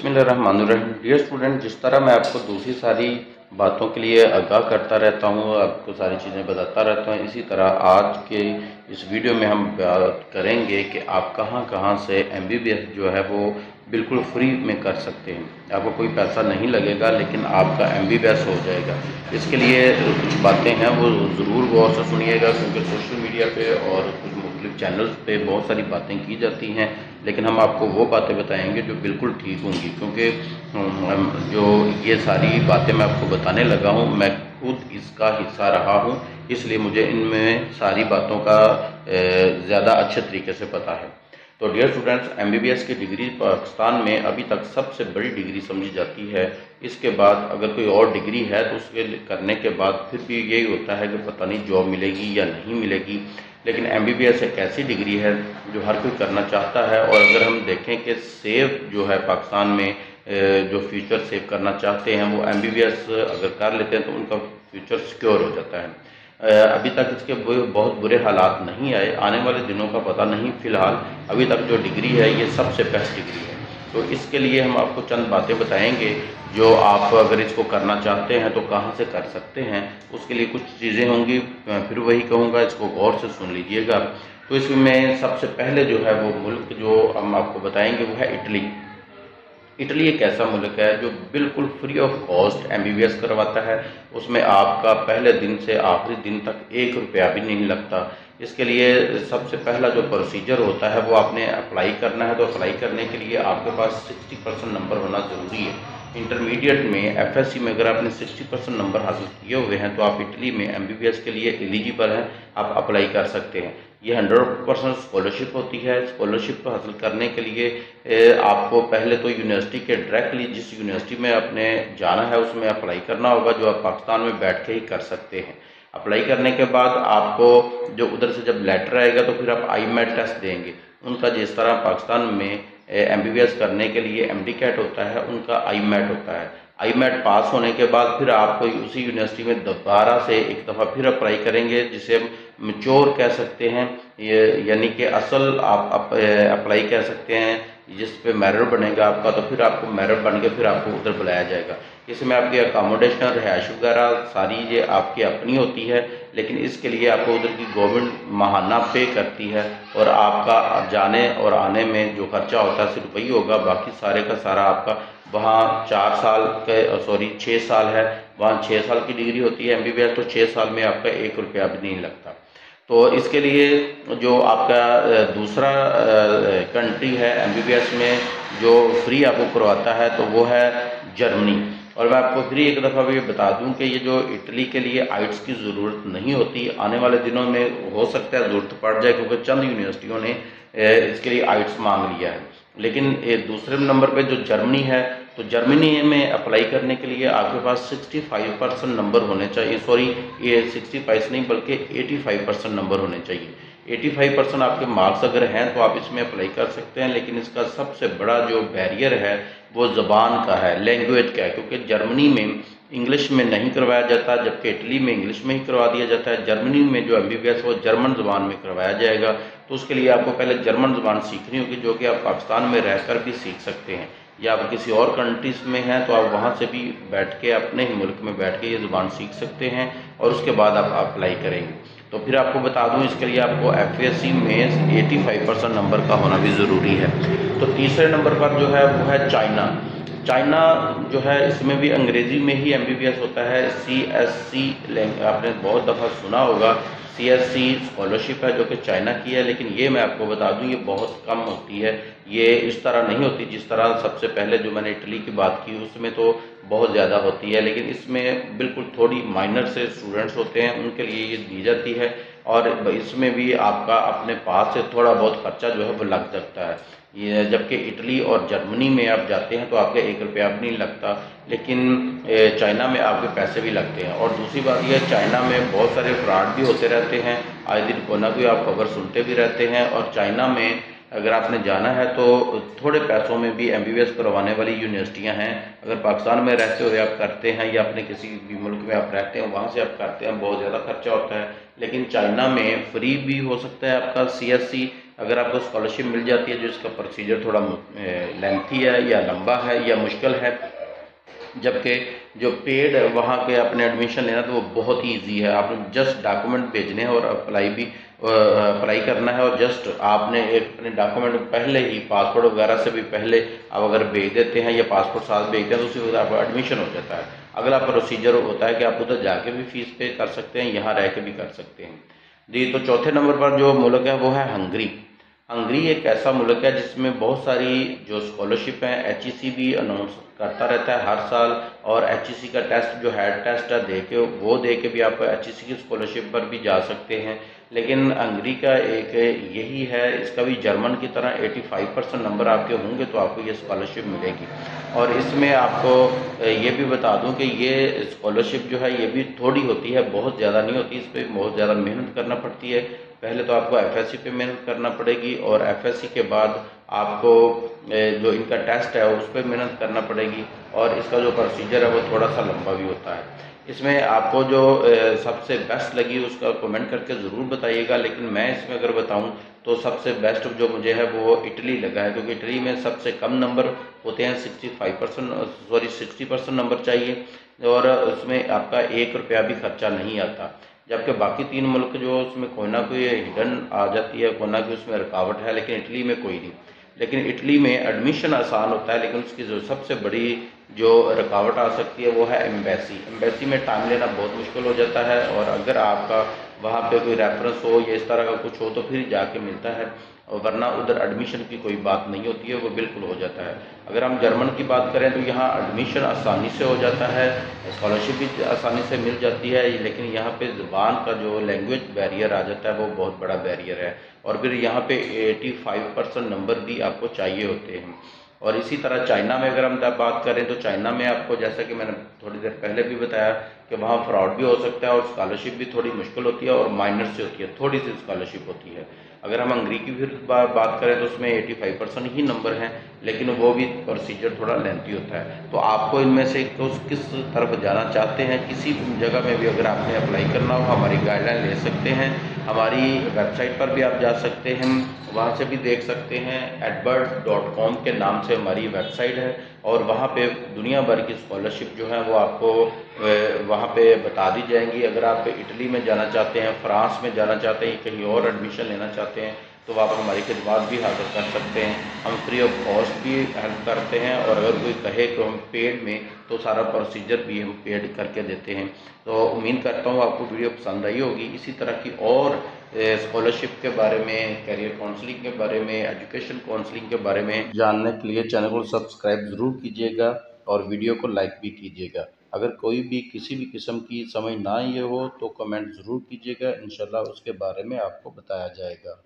बिस्मिल्लाहिर्रहमानिर्रहीम। Dear student, जिस तरह मैं आपको दूसरी सारी बातों के लिए आगाह करता रहता हूँ, आपको सारी चीज़ें बताता रहता हूँ, इसी तरह आज के इस वीडियो में हम बात करेंगे कि आप कहाँ कहाँ से MBBS जो है वो बिल्कुल फ्री में कर सकते हैं। आपको कोई पैसा नहीं लगेगा, लेकिन आपका MBBS हो जाएगा। इसके लिए कुछ बातें हैं वो ज़रूर गौर से सुनिएगा, क्योंकि सोशल मीडिया पे और कुछ मुख्तलिफ चैनल्स पे बहुत सारी बातें की जाती हैं, लेकिन हम आपको वो बातें बताएंगे जो बिल्कुल ठीक होंगी। क्योंकि जो ये सारी बातें मैं आपको बताने लगा हूँ, मैं खुद इसका हिस्सा रहा हूँ, इसलिए मुझे इनमें सारी बातों का ज़्यादा अच्छे तरीके से पता है। तो डियर स्टूडेंट्स, MBBS की डिग्री पाकिस्तान में अभी तक सबसे बड़ी डिग्री समझी जाती है। इसके बाद अगर कोई और डिग्री है तो उसके करने के बाद फिर भी यही होता है कि पता नहीं जॉब मिलेगी या नहीं मिलेगी। लेकिन MBBS एक ऐसी डिग्री है जो हर कोई करना चाहता है। और अगर हम देखें कि सेव जो है पाकिस्तान में जो फ्यूचर सेव करना चाहते हैं वो MBBS अगर कर लेते हैं तो उनका फ्यूचर सिक्योर हो जाता है। अभी तक इसके बहुत बुरे हालात नहीं आए, आने वाले दिनों का पता नहीं। फ़िलहाल अभी तक जो डिग्री है ये सबसे बेस्ट डिग्री है। तो इसके लिए हम आपको चंद बातें बताएंगे जो आप अगर इसको करना चाहते हैं तो कहाँ से कर सकते हैं। उसके लिए कुछ चीज़ें होंगी, फिर वही कहूँगा, इसको गौर से सुन लीजिएगा। तो इसमें सबसे पहले जो है वो मुल्क जो हम आपको बताएंगे वो है इटली। इटली एक ऐसा मुल्क है जो बिल्कुल फ्री ऑफ कॉस्ट MBBS करवाता है। उसमें आपका पहले दिन से आखिरी दिन तक 1 रुपया भी नहीं लगता। इसके लिए सबसे पहला जो प्रोसीजर होता है वो आपने अप्लाई करना है। तो अप्लाई करने के लिए आपके पास 60% नंबर होना ज़रूरी है। इंटरमीडिएट में FSC में अगर आपने 60% नंबर हासिल किए हुए हैं तो आप इटली में MBBS के लिए एलिजिबल हैं, आप अप्लाई कर सकते हैं। ये 100% स्कॉलरशिप होती है। स्कॉलरशिप को हासिल करने के लिए आपको पहले तो यूनिवर्सिटी के डायरेक्टली जिस यूनिवर्सिटी में आपने जाना है उसमें अप्लाई करना होगा, जो आप पाकिस्तान में बैठ के ही कर सकते हैं। अप्लाई करने के बाद आपको जो उधर से जब लेटर आएगा तो फिर आप IMAT टेस्ट देंगे। उनका जिस तरह पाकिस्तान में MBBS करने के लिए MD-CAT होता है, उनका IMAT होता है। IMAT पास होने के बाद फिर आप उसी यूनिवर्सिटी में दोबारा से एक दफ़ा फिर अप्लाई करेंगे, जिसे हम मैच्योर कह सकते हैं, यानी कि असल आप अप्लाई कह सकते हैं, जिस पे मेरिट बनेगा आपका। तो फिर आपको मेरिट बन के फिर आपको उधर बुलाया जाएगा। इसमें आपकी अकामोडेशन, रिहाइश वगैरह सारी ये आपकी अपनी होती है, लेकिन इसके लिए आपको उधर की गवर्नमेंट माहाना पे करती है। और आपका जाने और आने में जो खर्चा होता है सिर्फ वही होगा, बाकी सारे का सारा आपका वहाँ 4 साल के 6 साल है, वहाँ 6 साल की डिग्री होती है MBBS। तो 6 साल में आपका 1 रुपया भी नहीं लगता। तो इसके लिए जो आपका दूसरा कंट्री है MBBS में जो फ्री आपको करवाता है तो वो है जर्मनी। और मैं आपको फिर एक दफ़ा भी बता दूं कि ये जो इटली के लिए आइट्स की ज़रूरत नहीं होती। आने वाले दिनों में हो सकता है ज़रूरत पड़ जाए, क्योंकि चंद यूनिवर्सिटियों ने इसके लिए आइट्स मांग लिया है। लेकिन दूसरे नंबर पे जो जर्मनी है, तो जर्मनी में अप्लाई करने के लिए आपके पास 65% नंबर होने चाहिए। सॉरी, ये 65 नहीं बल्कि 85% नंबर होने चाहिए। 85% आपके मार्क्स अगर हैं तो आप इसमें अप्लाई कर सकते हैं। लेकिन इसका सबसे बड़ा जो बैरियर है वो ज़बान का है, लैंग्वेज का है, क्योंकि जर्मनी में इंग्लिश में नहीं करवाया जाता, जबकि इटली में इंग्लिश में ही करवा दिया जाता है। जर्मनी में जो MBBS वो जर्मन ज़बान में करवाया जाएगा। तो उसके लिए आपको पहले जर्मन ज़बान सीखनी होगी, जो कि आप पाकिस्तान में रहकर भी सीख सकते हैं, या आप किसी और कंट्रीज़ में हैं तो आप वहाँ से भी बैठ के अपने ही मुल्क में बैठ के ये ज़ुबान सीख सकते हैं। और उसके बाद आप अप्लाई करेंगे। तो फिर आपको बता दूं, इसके लिए आपको FSC में 85% नंबर का होना भी ज़रूरी है। तो तीसरे नंबर पर जो है वो है चाइना। चाइना जो है इसमें भी अंग्रेज़ी में ही MBBS होता है। CSC आपने बहुत दफ़ा सुना होगा। CSC स्कॉलरशिप है जो कि चाइना की है, लेकिन ये मैं आपको बता दूं ये बहुत कम होती है। ये इस तरह नहीं होती जिस तरह सबसे पहले जो मैंने इटली की बात की उसमें तो बहुत ज़्यादा होती है, लेकिन इसमें बिल्कुल थोड़ी माइनर से स्टूडेंट्स होते हैं उनके लिए ये दी जाती है। और इसमें भी आपका अपने पास से थोड़ा बहुत खर्चा जो है वो लग सकता है। ये जबकि इटली और जर्मनी में आप जाते हैं तो आपका 1 रुपया भी नहीं लगता, लेकिन चाइना में आपके पैसे भी लगते हैं। और दूसरी बात यह, चाइना में बहुत सारे फ्रॉड भी होते रहते हैं, आए दिन कोई ना कोई आप खबर सुनते भी रहते हैं। और चाइना में अगर आपने जाना है तो थोड़े पैसों में भी MBBS करवाने वाली यूनिवर्सिटियां हैं। अगर पाकिस्तान में रहते हुए आप करते हैं या अपने किसी भी मुल्क में आप रहते हैं वहाँ से आप करते हैं, बहुत ज़्यादा खर्चा होता है। लेकिन चाइना में फ्री भी हो सकता है आपका CSC, अगर आपको स्कॉलरशिप मिल जाती है, जो इसका प्रोसीजर थोड़ा लेंथी है या लंबा है या मुश्किल है, जबकि जो पेड वहाँ पे अपने एडमिशन लेना तो वो बहुत ही ईजी है। आपने जस्ट डॉक्यूमेंट भेजने हैं और अप्लाई करना है, और जस्ट आपने एक अपने डॉक्यूमेंट पहले ही पासपोर्ट वगैरह से भी पहले आप अगर भेज देते हैं या पासपोर्ट साथ भेजते हैं तो उसी वक्त आपका एडमिशन हो जाता है। अगला प्रोसीजर होता है कि आप उधर जाके भी फीस पे कर सकते हैं, यहाँ रह के भी कर सकते हैं जी। तो चौथे नंबर पर जो मुल्क है वो है हंगरी। हंगरी एक ऐसा मुल्क है जिसमें बहुत सारी जो स्कॉलरशिप है, एचईसी भी अनाउंस करता रहता है हर साल, और एचईसी का टेस्ट जो हेड टेस्ट है दे के भी आप एचईसी की स्कॉलरशिप पर भी जा सकते हैं। लेकिन हंगरी का एक यही है, इसका भी जर्मन की तरह 85% नंबर आपके होंगे तो आपको ये स्कॉलरशिप मिलेगी। और इसमें आपको ये भी बता दूं कि ये स्कॉलरशिप जो है ये भी थोड़ी होती है, बहुत ज़्यादा नहीं होती, इस पर बहुत ज़्यादा मेहनत करना पड़ती है। पहले तो आपको एफएससी पे मेहनत करना पड़ेगी, और एफएससी के बाद आपको जो इनका टेस्ट है उस पर मेहनत करना पड़ेगी, और इसका जो प्रोसीजर है वो थोड़ा सा लंबा भी होता है। इसमें आपको जो सबसे बेस्ट लगी उसका कमेंट करके ज़रूर बताइएगा, लेकिन मैं इसमें अगर बताऊं तो सबसे बेस्ट जो मुझे है वो इटली लगा है, क्योंकि इटली में सबसे कम नंबर होते हैं, 60% नंबर चाहिए, और उसमें आपका 1 रुपया भी खर्चा नहीं आता। जबकि बाकी 3 मुल्क जो उसमें कोई ना कोई हिडन आ जाती है, कोई ना कोई उसमें रुकावट है, लेकिन इटली में कोई नहीं। लेकिन इटली में एडमिशन आसान होता है, लेकिन उसकी जो सबसे बड़ी जो रुकावट आ सकती है वो है एम्बेसी। एम्बेसी में टाइम लेना बहुत मुश्किल हो जाता है, और अगर आपका वहाँ पे कोई रेफरेंस हो या इस तरह का कुछ हो तो फिर जाके मिलता है, और वरना उधर एडमिशन की कोई बात नहीं होती है, वो बिल्कुल हो जाता है। अगर हम जर्मन की बात करें तो यहाँ एडमिशन आसानी से हो जाता है, स्कॉलरशिप भी आसानी से मिल जाती है, लेकिन यहाँ पे ज़ुबान का जो लैंग्वेज बैरियर आ जाता है वो बहुत बड़ा बैरियर है, और फिर यहाँ पे 85% नंबर भी आपको चाहिए होते हैं। और इसी तरह चाइना में अगर हम बात करें तो चाइना में आपको, जैसा कि मैंने थोड़ी देर पहले भी बताया, कि वहाँ फ्रॉड भी हो सकता है, और स्कॉलरशिप भी थोड़ी मुश्किल होती है, और माइनर से होती है, थोड़ी सी स्कॉलरशिप होती है। अगर हम अंग्रेजी की फिर बात करें तो उसमें 85% ही नंबर हैं, लेकिन वो भी प्रोसीजर थोड़ा लेंथी होता है। तो आपको इनमें से किस तरफ जाना चाहते हैं, किसी जगह में भी अगर आपने अप्लाई करना हो हमारी गाइडलाइन ले सकते हैं। हमारी वेबसाइट पर भी आप जा सकते हैं, वहाँ से भी देख सकते हैं। edward.com के नाम से हमारी वेबसाइट है, और वहाँ पे दुनिया भर की स्कॉलरशिप जो है वो आपको वहाँ पे बता दी जाएंगी। अगर आप इटली में जाना चाहते हैं, फ्रांस में जाना चाहते हैं, कहीं और एडमिशन लेना चाहते हैं तो आप हमारी खिदमत भी हासिल कर सकते हैं। हम फ्री ऑफ कॉस्ट भी हेल्प करते हैं, और अगर कोई कहे तो हम पेड में तो सारा प्रोसीजर भी हम पेड करके देते हैं। तो उम्मीद करता हूँ आपको वीडियो पसंद आई होगी। इसी तरह की और स्कॉलरशिप के बारे में, करियर काउंसलिंग के बारे में, एजुकेशन काउंसलिंग के बारे में जानने के लिए चैनल को सब्सक्राइब ज़रूर कीजिएगा, और वीडियो को लाइक भी कीजिएगा। अगर कोई भी किसी भी किस्म की समझ ना ये हो तो कमेंट ज़रूर कीजिएगा, इंशाल्लाह उसके बारे में आपको बताया जाएगा।